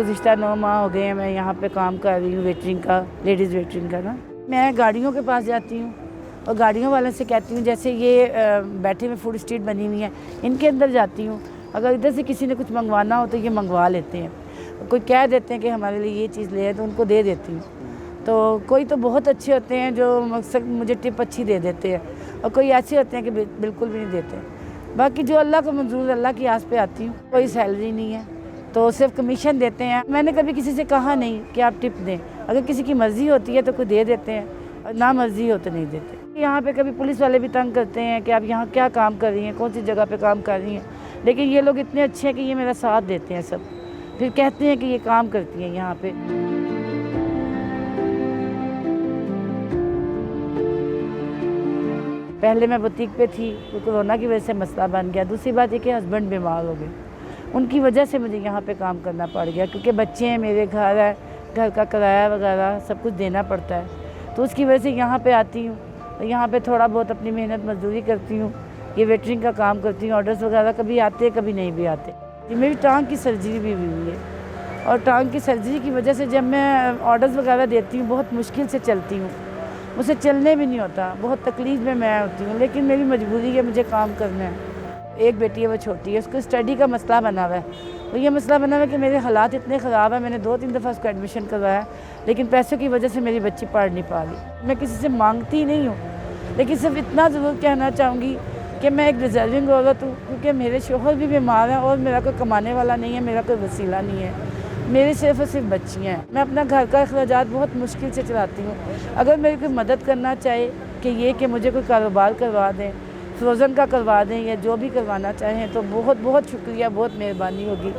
गुज़िश्ता 9 माह हो गए हैं मैं यहाँ पे काम कर रही हूँ वेटरिंग का, लेडीज़ वेटरिंग का ना। मैं गाड़ियों के पास जाती हूँ और गाड़ियों वाले से कहती हूँ, जैसे ये बैठे में फूड स्ट्रीट बनी हुई है, इनके अंदर जाती हूँ, अगर इधर से किसी ने कुछ मंगवाना हो तो ये मंगवा लेते हैं। कोई कह देते हैं कि हमारे लिए ये चीज़ ले आए तो उनको दे देती हूँ। तो कोई तो बहुत अच्छे होते हैं जो मकसद मुझे टिप अच्छी दे देते हैं, और कोई ऐसे होते हैं कि बिल्कुल भी नहीं देते। बाकी जो अल्लाह को मंजूर, अल्लाह की आस पे आती हूँ। कोई सैलरी नहीं है तो सिर्फ कमीशन देते हैं। मैंने कभी किसी से कहा नहीं कि आप टिप दें, अगर किसी की मर्ज़ी होती है तो कोई दे देते हैं, और ना मर्ज़ी हो तो नहीं देते। यहाँ पे कभी पुलिस वाले भी तंग करते हैं कि आप यहाँ क्या काम कर रही हैं, कौन सी जगह पे काम कर रही हैं, लेकिन ये लोग इतने अच्छे हैं कि ये मेरा साथ देते हैं सब, फिर कहते हैं कि ये काम करती हैं यहाँ पे। पहले मैं बुटीक पे थी तो कोरोना की वजह से मसला बन गया। दूसरी बात ये कि हस्बैंड बीमार हो गए, उनकी वजह से मुझे यहाँ पे काम करना पड़ गया, क्योंकि बच्चे हैं, मेरे घर है, घर का किराया वगैरह सब कुछ देना पड़ता है। तो उसकी वजह से यहाँ पे आती हूँ, तो यहाँ पे थोड़ा बहुत अपनी मेहनत मजदूरी करती हूँ, ये वेटरिंग का काम करती हूँ। ऑर्डर्स वगैरह कभी आते हैं कभी नहीं भी आते। मेरी टांग की सर्जरी भी हुई है, और टांग की सर्जरी की वजह से जब मैं ऑर्डर्स वगैरह देती हूँ बहुत मुश्किल से चलती हूँ, मुझसे चलने भी नहीं होता, बहुत तकलीफ़ में मैं होती हूँ, लेकिन मेरी मजबूरी है, मुझे काम करना है। एक बेटी है वो छोटी है, उसको स्टडी का मसला बना हुआ है। तो ये मसला बना हुआ है कि मेरे हालात इतने ख़राब है, मैंने 2-3 दफ़ा उसको एडमिशन करवाया, लेकिन पैसों की वजह से मेरी बच्ची पढ़ नहीं पा रही। मैं किसी से मांगती नहीं हूँ, लेकिन सिर्फ इतना ज़रूर कहना चाहूँगी कि मैं एक डिज़र्विंग औरत हूँ, क्योंकि मेरे शोहर भी बीमार हैं और मेरा कोई कमाने वाला नहीं है, मेरा कोई वसीला नहीं है, मेरी सिर्फ और सिर्फ बच्चियाँ हैं। मैं अपना घर का अखराजात बहुत मुश्किल से चलाती हूँ। अगर मेरी कोई मदद करना चाहे कि मुझे कोई कारोबार करवा दें, फ्रोज़न का करवा दें, या जो भी करवाना चाहें, तो बहुत बहुत शुक्रिया, बहुत मेहरबानी होगी।